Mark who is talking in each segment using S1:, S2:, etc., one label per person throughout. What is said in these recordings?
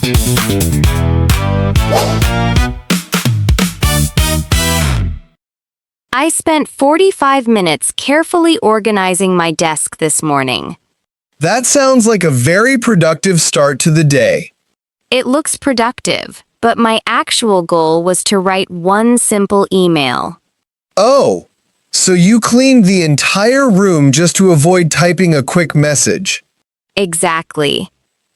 S1: I spent 45 minutes carefully organizing my desk this morning.
S2: That sounds like a very productive start to the day.
S1: It looks productive, but my actual goal was to write one simple email.
S2: Oh, so you cleaned the entire room just to avoid typing a quick message.
S1: Exactly.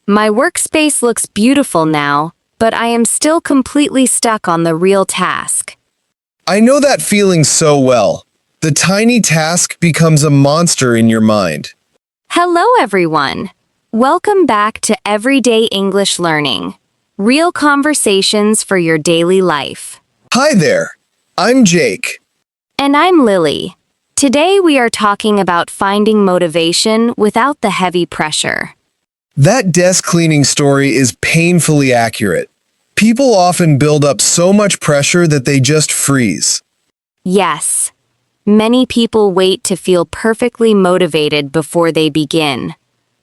S1: My workspace looks beautiful now, but I am still completely stuck on the real task.
S2: I know that feeling so well. The tiny task becomes a monster in your mind.
S1: Hello, everyone. Welcome back to Everyday English Learning. Real conversations for your daily life.
S2: Hi there. I'm Jake.
S1: And I'm Lily. Today we are talking about finding motivation without the heavy pressure.
S2: That desk cleaning story is painfully accurate. People often build up so much pressure that they just freeze.
S1: Yes. Many people wait to feel perfectly motivated before they begin.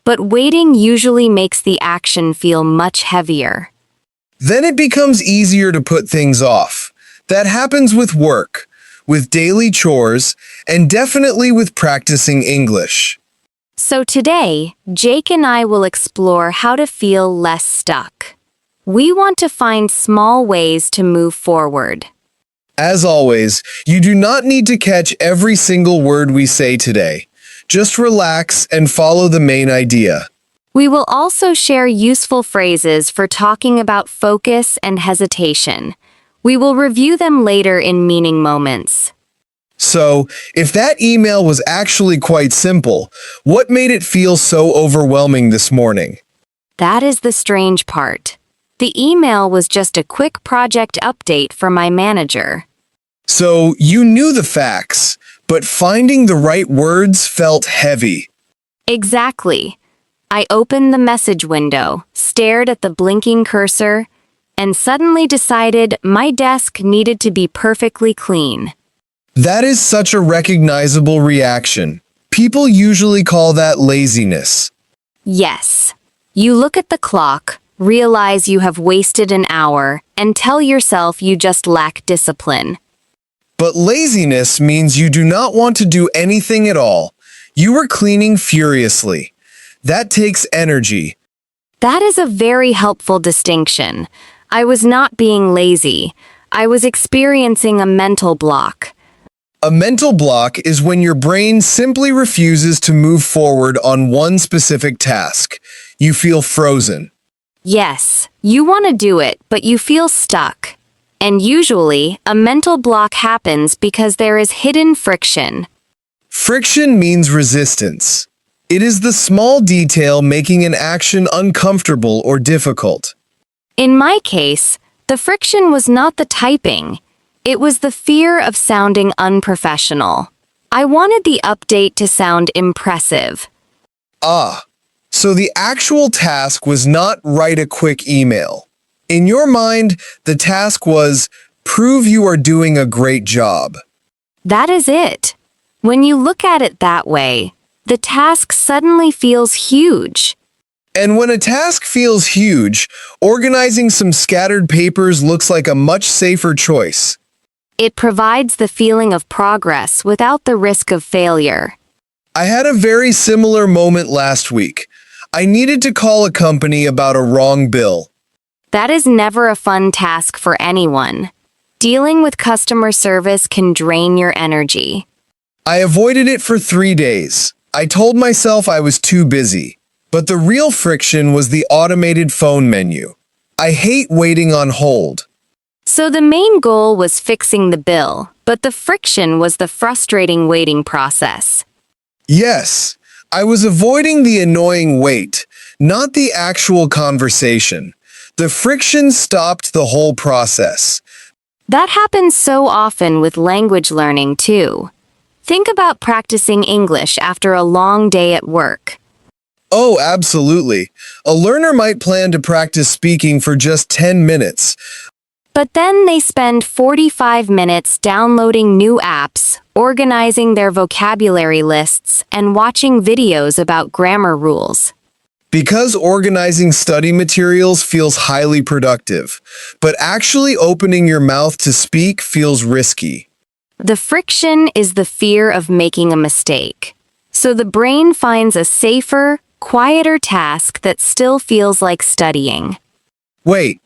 S1: But waiting usually makes the action feel much heavier.
S2: Then it becomes easier to put things off. That happens with work, with daily chores, and definitely with practicing English.
S1: So today, Jake and I will explore how to feel less stuck. We want to find small ways to move forward.
S2: As always, you do not need to catch every single word we say today. Just relax and follow the main idea.
S1: We will also share useful phrases for talking about focus and hesitation. We will review them later in meaning moments.
S2: So, if that email was actually quite simple, what made it feel so overwhelming this morning?
S1: That is the strange part. The email was just a quick project update for my manager.
S2: So, you knew the facts, but finding the right words felt heavy.
S1: Exactly. I opened the message window, stared at the blinking cursor, and suddenly decided my desk needed to be perfectly clean.
S2: That is such a recognizable reaction. People usually call that laziness.
S1: Yes. You look at the clock, realize you have wasted an hour, and tell yourself you just lack discipline.
S2: But laziness means you do not want to do anything at all. You were cleaning furiously. That takes energy.
S1: That is a very helpful distinction. I was not being lazy. I was experiencing a mental block.
S2: A mental block is when your brain simply refuses to move forward on one specific task. You feel frozen.
S1: Yes, you want to do it, but you feel stuck. And usually, a mental block happens because there is hidden friction.
S2: Friction means resistance. It is the small detail making an action uncomfortable or difficult.
S1: In my case, the friction was not the typing. It was the fear of sounding unprofessional. I wanted the update to sound impressive.
S2: So the actual task was not write a quick email. In your mind, the task was prove you are doing a great job.
S1: That is it. When you look at it that way, the task suddenly feels huge.
S2: And when a task feels huge, organizing some scattered papers looks like a much safer choice.
S1: It provides the feeling of progress without the risk of failure.
S2: I had a very similar moment last week. I needed to call a company about a wrong bill.
S1: That is never a fun task for anyone. Dealing with customer service can drain your energy.
S2: I avoided it for 3 days. I told myself I was too busy. But the real friction was the automated phone menu. I hate waiting on hold.
S1: So the main goal was fixing the bill, but the friction was the frustrating waiting process.
S2: Yes, I was avoiding the annoying wait, not the actual conversation. The friction stopped the whole process.
S1: That happens so often with language learning, too. Think about practicing English after a long day at work.
S2: Oh, absolutely. A learner might plan to practice speaking for just 10 minutes.
S1: But then they spend 45 minutes downloading new apps, organizing their vocabulary lists, and watching videos about grammar rules.
S2: Because organizing study materials feels highly productive, but actually opening your mouth to speak feels risky.
S1: The friction is the fear of making a mistake. So the brain finds a safer, quieter task that still feels like studying.
S2: Wait,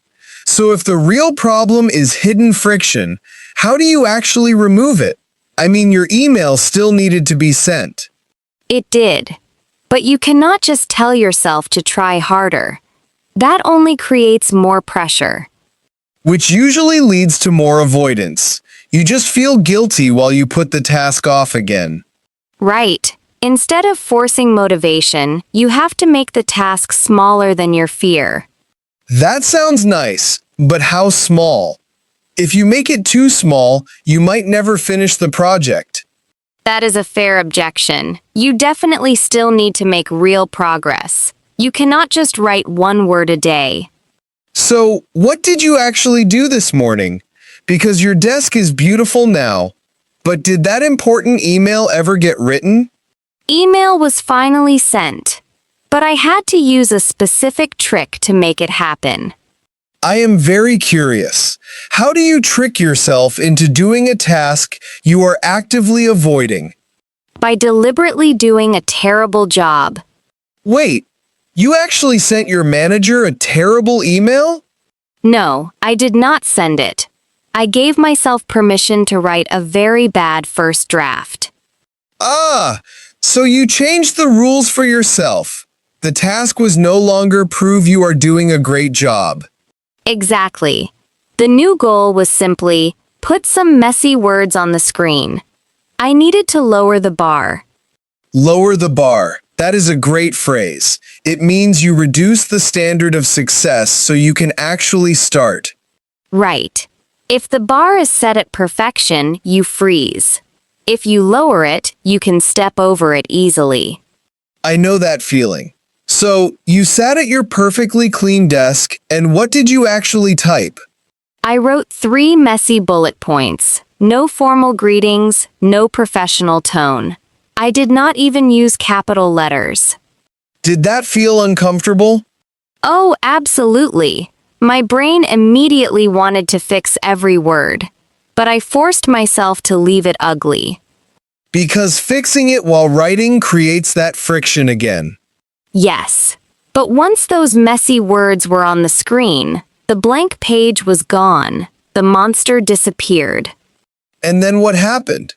S2: so if the real problem is hidden friction, how do you actually remove it? I mean, your email still needed to be sent.
S1: It did. But you cannot just tell yourself to try harder. That only creates more pressure.
S2: Which usually leads to more avoidance. You just feel guilty while you put the task off again.
S1: Right. Instead of forcing motivation, you have to make the task smaller than your fear.
S2: That sounds nice, but how small? If you make it too small, you might never finish the project.
S1: That is a fair objection. You definitely still need to make real progress. You cannot just write one word a day.
S2: So, what did you actually do this morning? Because your desk is beautiful now. But did that important email ever get written?
S1: Email was finally sent, but I had to use a specific trick to make it happen.
S2: I am very curious. How do you trick yourself into doing a task you are actively avoiding?
S1: By deliberately doing a terrible job.
S2: Wait, you actually sent your manager a terrible email?
S1: No, I did not send it. I gave myself permission to write a very bad first draft.
S2: Ah, so you changed the rules for yourself. The task was no longer prove you are doing a great job.
S1: Exactly. The new goal was simply, put some messy words on the screen. I needed to lower the bar.
S2: Lower the bar. That is a great phrase. It means you reduce the standard of success so you can actually start.
S1: Right. If the bar is set at perfection, you freeze. If you lower it, you can step over it easily.
S2: I know that feeling. So, you sat at your perfectly clean desk, and what did you actually type?
S1: I wrote 3 messy bullet points. No formal greetings, no professional tone. I did not even use capital letters.
S2: Did that feel uncomfortable?
S1: Oh, absolutely. My brain immediately wanted to fix every word, but I forced myself to leave it ugly.
S2: Because fixing it while writing creates that friction again.
S1: Yes, but once those messy words were on the screen, the blank page was gone. The monster disappeared.
S2: And then what happened?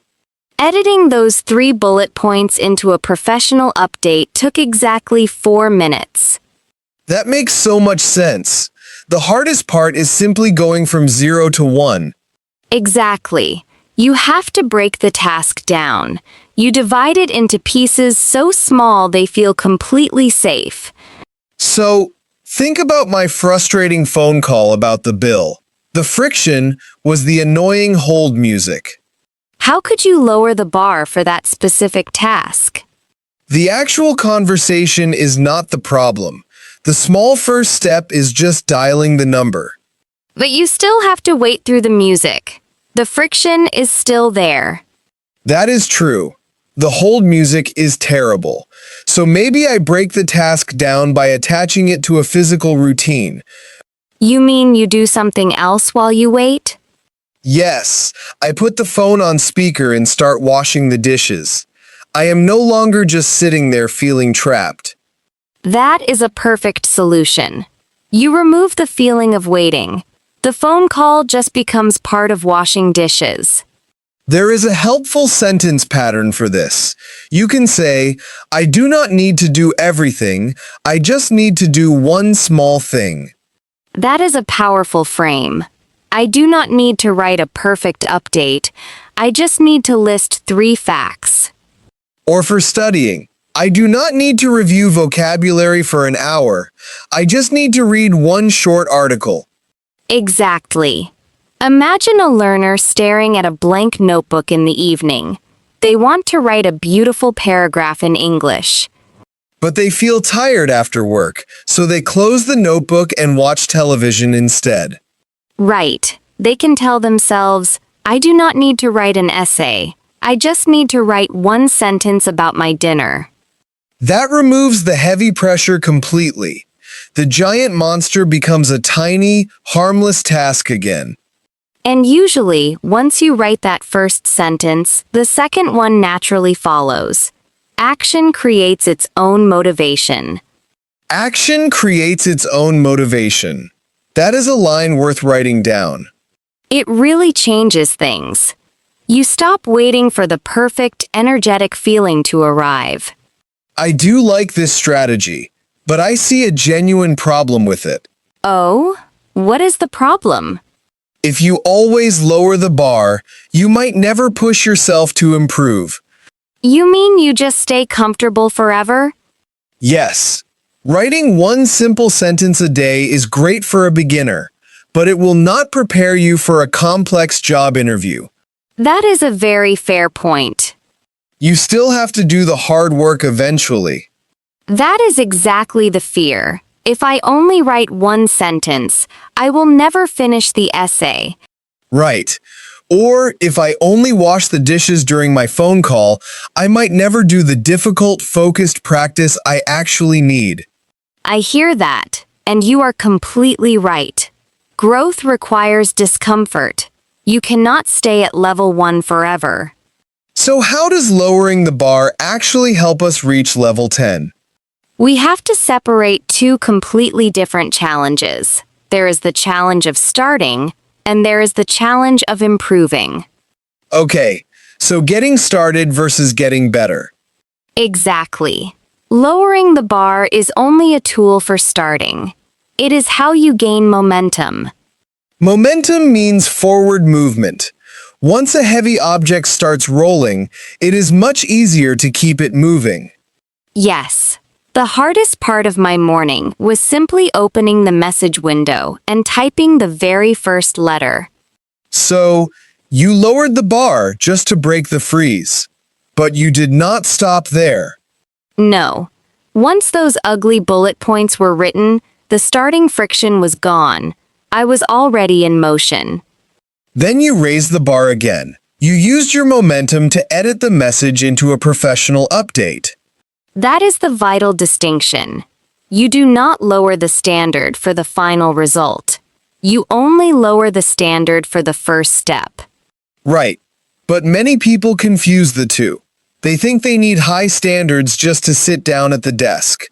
S1: Editing those 3 bullet points into a professional update took exactly 4 minutes.
S2: That makes so much sense. The hardest part is simply going from 0 to 1.
S1: Exactly. You have to break the task down. You divide it into pieces so small they feel completely safe.
S2: So, think about my frustrating phone call about the bill. The friction was the annoying hold music.
S1: How could you lower the bar for that specific task?
S2: The actual conversation is not the problem. The small first step is just dialing the number.
S1: But you still have to wait through the music. The friction is still there.
S2: That is true. The hold music is terrible. So maybe I break the task down by attaching it to a physical routine.
S1: You mean you do something else while you wait?
S2: Yes, I put the phone on speaker and start washing the dishes. I am no longer just sitting there feeling trapped.
S1: That is a perfect solution. You remove the feeling of waiting. The phone call just becomes part of washing dishes.
S2: There is a helpful sentence pattern for this. You can say, I do not need to do everything, I just need to do one small thing.
S1: That is a powerful frame. I do not need to write a perfect update. I just need to list 3 facts.
S2: Or for studying, I do not need to review vocabulary for an hour. I just need to read one short article.
S1: Exactly. Imagine a learner staring at a blank notebook in the evening. They want to write a beautiful paragraph in English.
S2: But they feel tired after work, so they close the notebook and watch television instead.
S1: Right. They can tell themselves, I do not need to write an essay. I just need to write one sentence about my dinner.
S2: That removes the heavy pressure completely. The giant monster becomes a tiny, harmless task again.
S1: And usually, once you write that first sentence, the second one naturally follows. Action creates its own motivation.
S2: Action creates its own motivation. That is a line worth writing down.
S1: It really changes things. You stop waiting for the perfect, energetic feeling to arrive.
S2: I do like this strategy, but I see a genuine problem with it.
S1: Oh? What is the problem?
S2: If you always lower the bar, you might never push yourself to improve.
S1: You mean you just stay comfortable forever?
S2: Yes. Writing one simple sentence a day is great for a beginner, but it will not prepare you for a complex job interview.
S1: That is a very fair point.
S2: You still have to do the hard work eventually.
S1: That is exactly the fear. If I only write one sentence, I will never finish the essay.
S2: Right. Or if I only wash the dishes during my phone call, I might never do the difficult, focused practice I actually need.
S1: I hear that, and you are completely right. Growth requires discomfort. You cannot stay at level 1 forever.
S2: So how does lowering the bar actually help us reach level 10?
S1: We have to separate two completely different challenges. There is the challenge of starting, and there is the challenge of improving.
S2: Okay, so getting started versus getting better.
S1: Exactly. Lowering the bar is only a tool for starting. It is how you gain momentum.
S2: Momentum means forward movement. Once a heavy object starts rolling, it is much easier to keep it moving.
S1: Yes. The hardest part of my morning was simply opening the message window and typing the very first letter.
S2: So, you lowered the bar just to break the freeze. But you did not stop there.
S1: No. Once those ugly bullet points were written, the starting friction was gone. I was already in motion.
S2: Then you raised the bar again. You used your momentum to edit the message into a professional update.
S1: That is the vital distinction. You do not lower the standard for the final result. You only lower the standard for the first step.
S2: Right. But many people confuse the two. They think they need high standards just to sit down at the desk.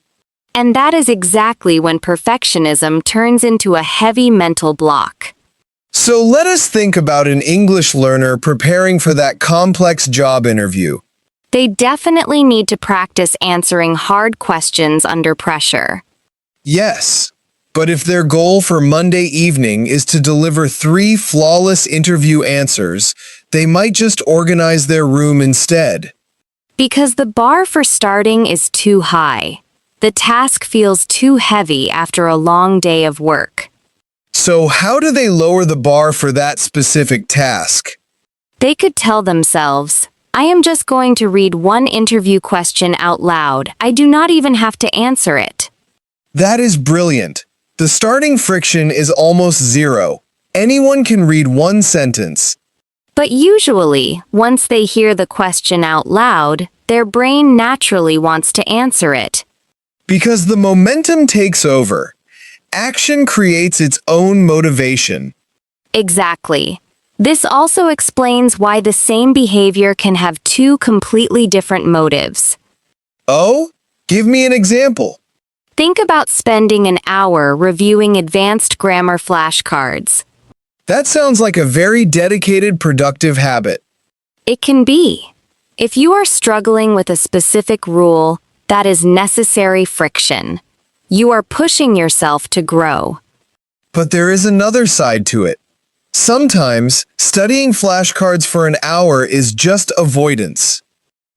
S1: And that is exactly when perfectionism turns into a heavy mental block.
S2: So let us think about an English learner preparing for that complex job interview.
S1: They definitely need to practice answering hard questions under pressure.
S2: Yes, but if their goal for Monday evening is to deliver 3 flawless interview answers, they might just organize their room instead.
S1: Because the bar for starting is too high. The task feels too heavy after a long day of work.
S2: So how do they lower the bar for that specific task?
S1: They could tell themselves, I am just going to read one interview question out loud. I do not even have to answer it.
S2: That is brilliant. The starting friction is almost zero. Anyone can read one sentence.
S1: But usually, once they hear the question out loud, their brain naturally wants to answer it.
S2: Because the momentum takes over. Action creates its own motivation.
S1: Exactly. This also explains why the same behavior can have two completely different motives.
S2: Oh? Give me an example.
S1: Think about spending an hour reviewing advanced grammar flashcards.
S2: That sounds like a very dedicated, productive habit.
S1: It can be. If you are struggling with a specific rule, that is necessary friction. You are pushing yourself to grow.
S2: But there is another side to it. Sometimes, studying flashcards for an hour is just avoidance.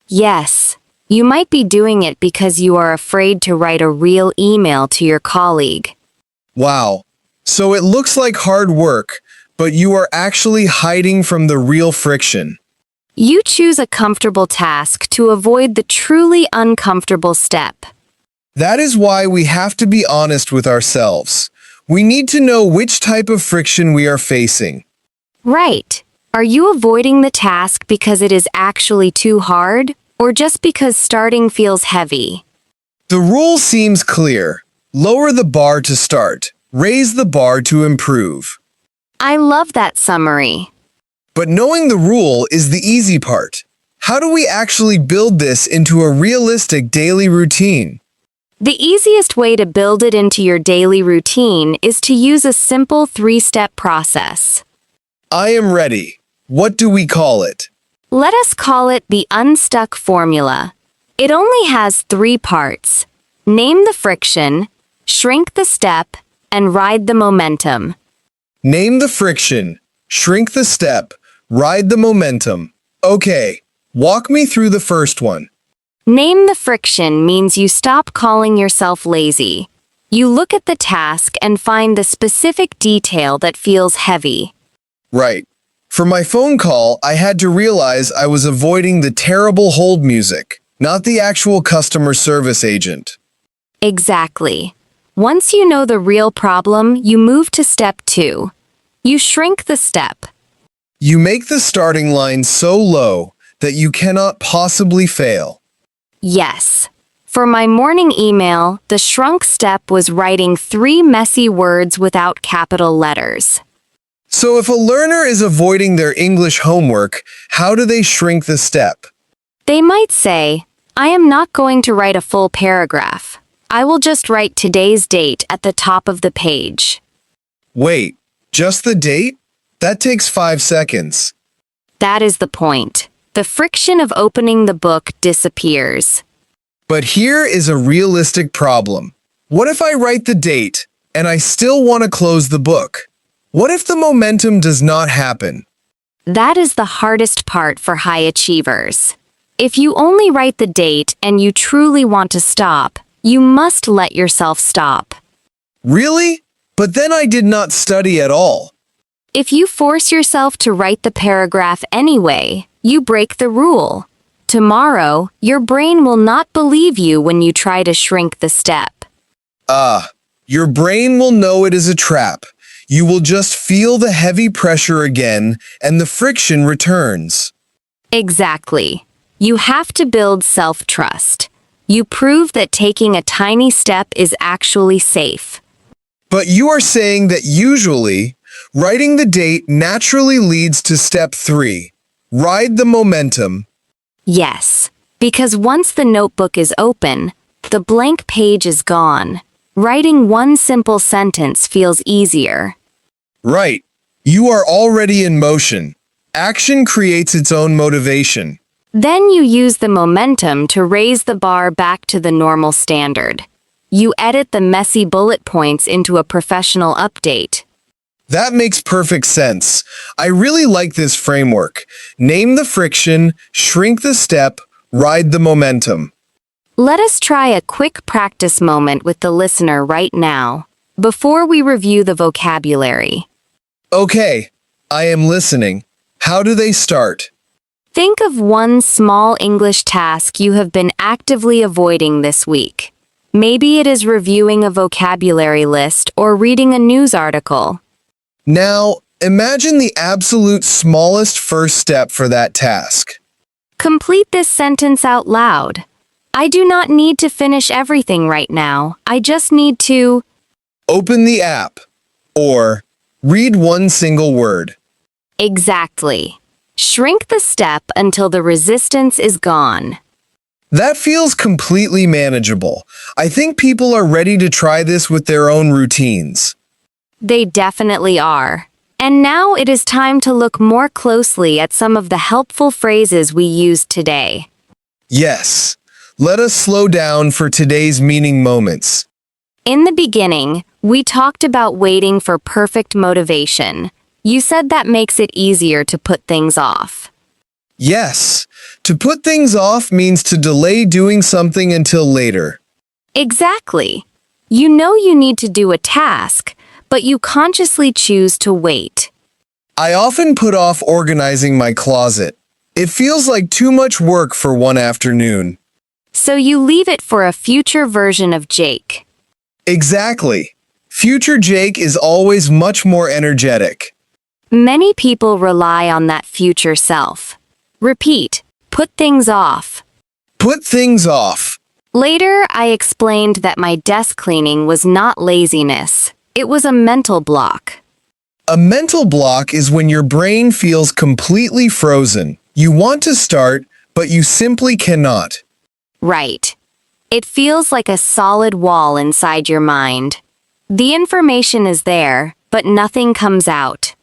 S1: Yes, you might be doing it because you are afraid to write a real email to your colleague.
S2: Wow. So it looks like hard work, but you are actually hiding from the real friction.
S1: You choose a comfortable task to avoid the truly uncomfortable step.
S2: That is why we have to be honest with ourselves. We need to know which type of friction we are facing.
S1: Right. Are you avoiding the task because it is actually too hard, or just because starting feels heavy?
S2: The rule seems clear. Lower the bar to start. Raise the bar to improve.
S1: I love that summary.
S2: But knowing the rule is the easy part. How do we actually build this into a realistic daily routine?
S1: The easiest way to build it into your daily routine is to use a simple 3-step process.
S2: I am ready. What do we call it?
S1: Let us call it the Unstuck Formula. It only has 3 parts. Name the friction, shrink the step, and ride the momentum.
S2: Name the friction, shrink the step, ride the momentum. Okay, walk me through the first one.
S1: Name the friction means you stop calling yourself lazy. You look at the task and find the specific detail that feels heavy.
S2: Right. For my phone call, I had to realize I was avoiding the terrible hold music, not the actual customer service agent.
S1: Exactly. Once you know the real problem, you move to step 2. You shrink the step.
S2: You make the starting line so low that you cannot possibly fail.
S1: Yes. For my morning email, the shrunk step was writing 3 messy words without capital letters.
S2: So if a learner is avoiding their English homework, how do they shrink the step?
S1: They might say, I am not going to write a full paragraph. I will just write today's date at the top of the page.
S2: Wait, just the date? That takes 5 seconds.
S1: That is the point. The friction of opening the book disappears.
S2: But here is a realistic problem. What if I write the date and I still want to close the book? What if the momentum does not happen?
S1: That is the hardest part for high achievers. If you only write the date and you truly want to stop, you must let yourself stop.
S2: Really? But then I did not study at all.
S1: If you force yourself to write the paragraph anyway, you break the rule. Tomorrow, your brain will not believe you when you try to shrink the step.
S2: Your brain will know it is a trap. You will just feel the heavy pressure again, and the friction returns.
S1: Exactly. You have to build self-trust. You prove that taking a tiny step is actually safe.
S2: But you are saying that usually, writing the date naturally leads to step 3. Ride the momentum.
S1: Yes, because once the notebook is open, the blank page is gone. Writing one simple sentence feels easier.
S2: Right. You are already in motion. Action creates its own motivation.
S1: Then you use the momentum to raise the bar back to the normal standard. You edit the messy bullet points into a professional update.
S2: That makes perfect sense. I really like this framework. Name the friction, shrink the step, ride the momentum.
S1: Let us try a quick practice moment with the listener right now, before we review the vocabulary.
S2: Okay, I am listening. How do they start?
S1: Think of one small English task you have been actively avoiding this week. Maybe it is reviewing a vocabulary list or reading a news article.
S2: Now, imagine the absolute smallest first step for that task.
S1: Complete this sentence out loud. I do not need to finish everything right now. I just need to...
S2: Open the app. Or, read one single word.
S1: Exactly. Shrink the step until the resistance is gone.
S2: That feels completely manageable. I think people are ready to try this with their own routines.
S1: They definitely are. And now it is time to look more closely at some of the helpful phrases we used today.
S2: Yes. Let us slow down for today's meaning moments.
S1: In the beginning, we talked about waiting for perfect motivation. You said that makes it easier to put things off.
S2: Yes. To put things off means to delay doing something until later.
S1: Exactly. You know you need to do a task, but you consciously choose to wait.
S2: I often put off organizing my closet. It feels like too much work for one afternoon.
S1: So you leave it for a future version of Jake.
S2: Exactly. Future Jake is always much more energetic.
S1: Many people rely on that future self. Repeat, put things off.
S2: Put things off.
S1: Later, I explained that my desk cleaning was not laziness. It was a mental block.
S2: A mental block is when your brain feels completely frozen. You want to start, but you simply cannot.
S1: Right. It feels like a solid wall inside your mind. The information is there, but nothing comes out.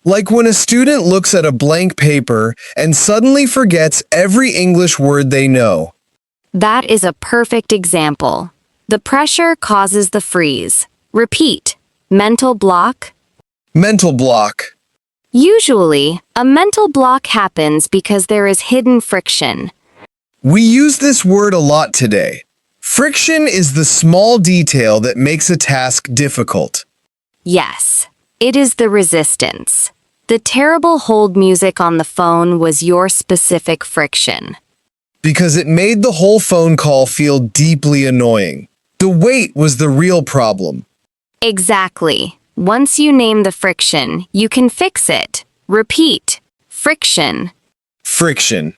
S2: Like when a student looks at a blank paper and suddenly forgets every English word they know.
S1: That is a perfect example. The pressure causes the freeze. Repeat. Mental block.
S2: Mental block.
S1: Usually, a mental block happens because there is hidden friction.
S2: We use this word a lot today. Friction is the small detail that makes a task difficult.
S1: Yes, it is the resistance. The terrible hold music on the phone was your specific friction.
S2: Because it made the whole phone call feel deeply annoying. The wait was the real problem.
S1: Exactly. Once you name the friction, you can fix it. Repeat. Friction.
S2: Friction.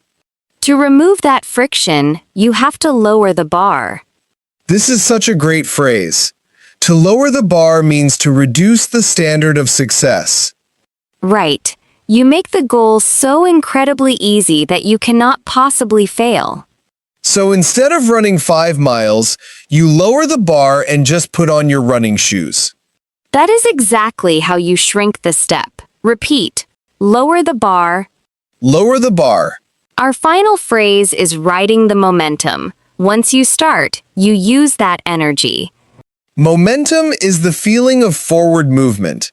S1: To remove that friction, you have to lower the bar.
S2: This is such a great phrase. To lower the bar means to reduce the standard of success.
S1: Right. You make the goal so incredibly easy that you cannot possibly fail.
S2: So instead of running 5 miles, you lower the bar and just put on your running shoes.
S1: That is exactly how you shrink the step. Repeat. Lower the bar.
S2: Lower the bar.
S1: Our final phrase is riding the momentum. Once you start, you use that energy.
S2: Momentum is the feeling of forward movement.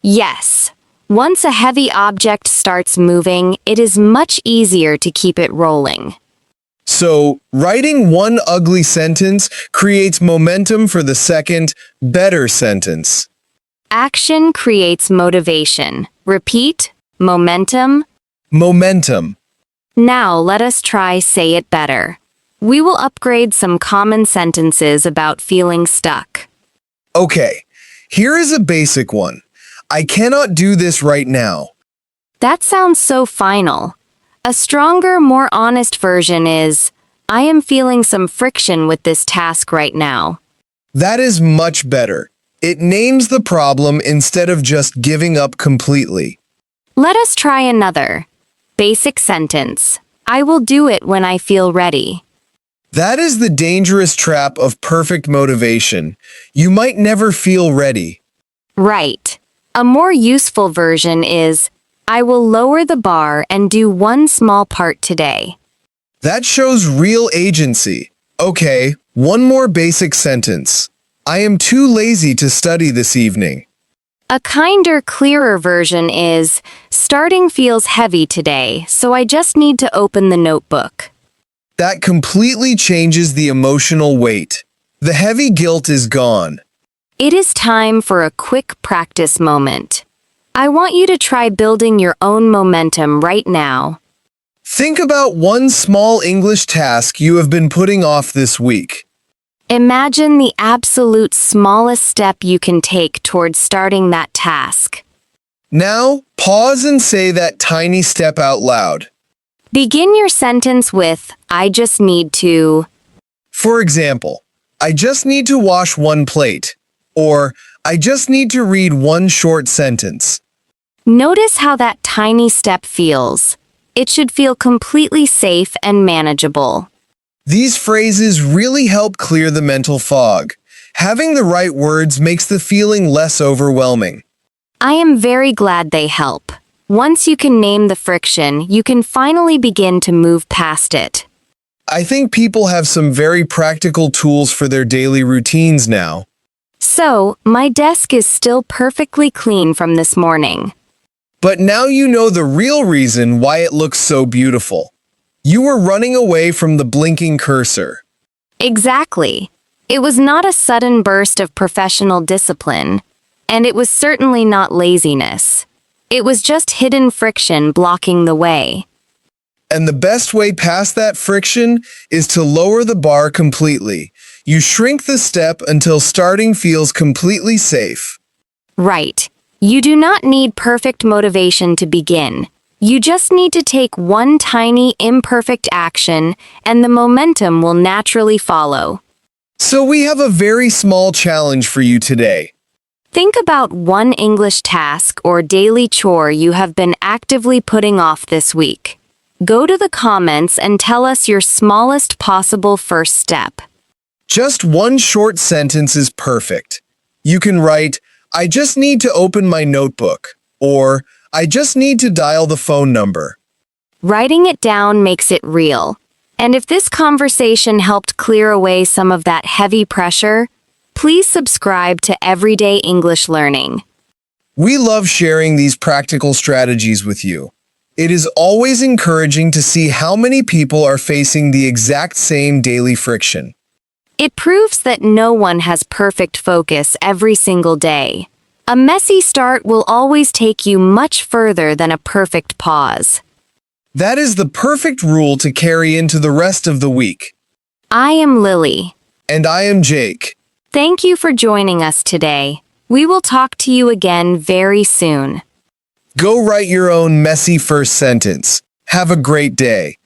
S1: Yes. Once a heavy object starts moving, it is much easier to keep it rolling.
S2: So, writing one ugly sentence creates momentum for the second, better sentence.
S1: Action creates motivation. Repeat. Momentum.
S2: Momentum.
S1: Now let us try say it better. We will upgrade some common sentences about feeling stuck.
S2: Okay, here is a basic one. I cannot do this right now.
S1: That sounds so final. A stronger, more honest version is, I am feeling some friction with this task right now.
S2: That is much better. It names the problem instead of just giving up completely.
S1: Let us try another. Basic sentence. I will do it when I feel ready.
S2: That is the dangerous trap of perfect motivation. You might never feel ready.
S1: Right. A more useful version is, I will lower the bar and do one small part today.
S2: That shows real agency. Okay, one more basic sentence. I am too lazy to study this evening.
S1: A kinder, clearer version is, starting feels heavy today, so I just need to open the notebook.
S2: That completely changes the emotional weight. The heavy guilt is gone.
S1: It is time for a quick practice moment. I want you to try building your own momentum right now.
S2: Think about one small English task you have been putting off this week.
S1: Imagine the absolute smallest step you can take towards starting that task.
S2: Now, pause and say that tiny step out loud.
S1: Begin your sentence with, I just need to.
S2: For example, I just need to wash one plate. Or, I just need to read one short sentence.
S1: Notice how that tiny step feels. It should feel completely safe and manageable.
S2: These phrases really help clear the mental fog. Having the right words makes the feeling less overwhelming.
S1: I am very glad they help. Once you can name the friction, you can finally begin to move past it.
S2: I think people have some very practical tools for their daily routines now.
S1: So, my desk is still perfectly clean from this morning.
S2: But now you know the real reason why it looks so beautiful. You were running away from the blinking cursor.
S1: Exactly. It was not a sudden burst of professional discipline, and it was certainly not laziness. It was just hidden friction blocking the way.
S2: And the best way past that friction is to lower the bar completely. You shrink the step until starting feels completely safe.
S1: Right. You do not need perfect motivation to begin. You just need to take one tiny, imperfect action, and the momentum will naturally follow.
S2: So we have a very small challenge for you today.
S1: Think about one English task or daily chore you have been actively putting off this week. Go to the comments and tell us your smallest possible first step.
S2: Just one short sentence is perfect. You can write, I just need to open my notebook, or I just need to dial the phone number.
S1: Writing it down makes it real. And if this conversation helped clear away some of that heavy pressure, please subscribe to Everyday English Learning.
S2: We love sharing these practical strategies with you. It is always encouraging to see how many people are facing the exact same daily friction.
S1: It proves that no one has perfect focus every single day. A messy start will always take you much further than a perfect pause.
S2: That is the perfect rule to carry into the rest of the week.
S1: I am Lily.
S2: And I am Jake.
S1: Thank you for joining us today. We will talk to you again very soon.
S2: Go write your own messy first sentence. Have a great day.